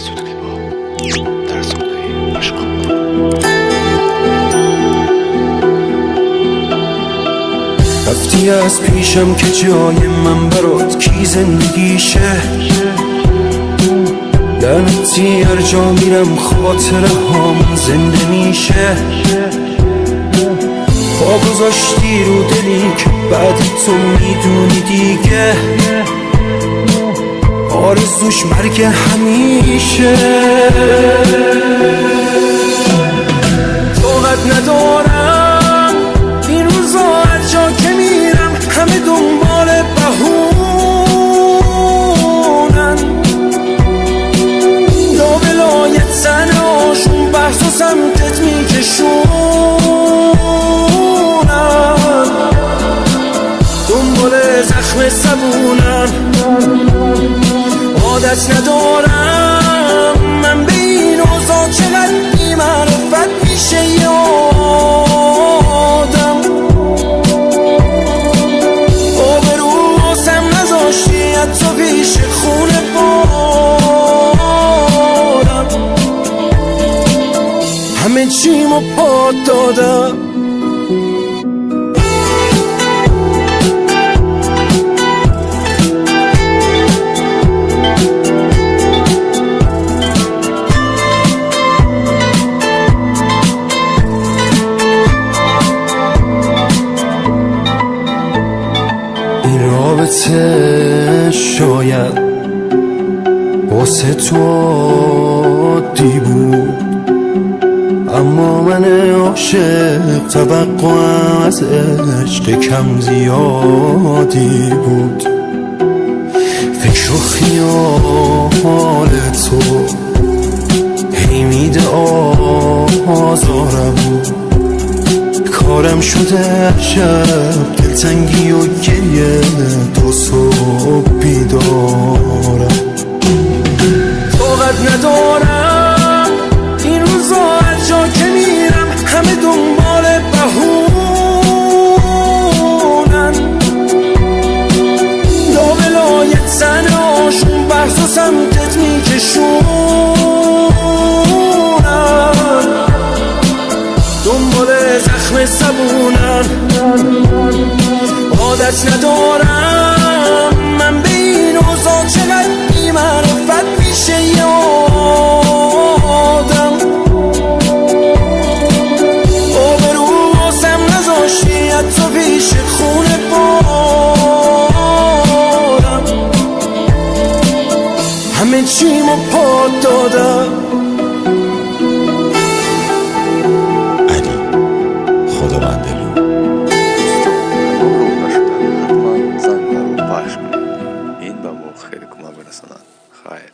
سودی با در صدای عشق رفتی از پیشم که جای من برات کی زندگیشه، لعنتی هر جا میرم خاطره هام زنده میشه. پا گذاشتی رو دلی که بعد تو میدونی دیگه آرزوش مرگ همیشه. طاقت ندارم این روزا هر جا که میرم همه دنبال بهونن، لابلای تنهاشون بحث و سمتت میکشونن، دنبال زخم زبونن. عادت ندارم من به این اوضاع چقدر بی‌معرفت میشه یادم. آبرو واسم نذاشتی حتی پیش خونه بارم، همه چیمو پات دادم. شاید واسه تو عادی بود، اما من عاشق توقعم از عشق کم زیادی بود. فکر و خیال تو هی میده آزارم، کارم شده شب دلتنگی و گریه تا صبح بیدارم. طاقت ندارم این روزا هر جا که میرم همه دنبال بهونن، لابلای تنهاشون بحث و سمتت میکشونن، دنبال زخم زبونن. عادت ندارم من به این اوضاع چقدر بی‌معرفت میشه یادم. آبرو واسم نذاشتی حتی پیش خونه بارم، همه چیمو پات دادم. این به ما خیلی کمک برساند. خیر.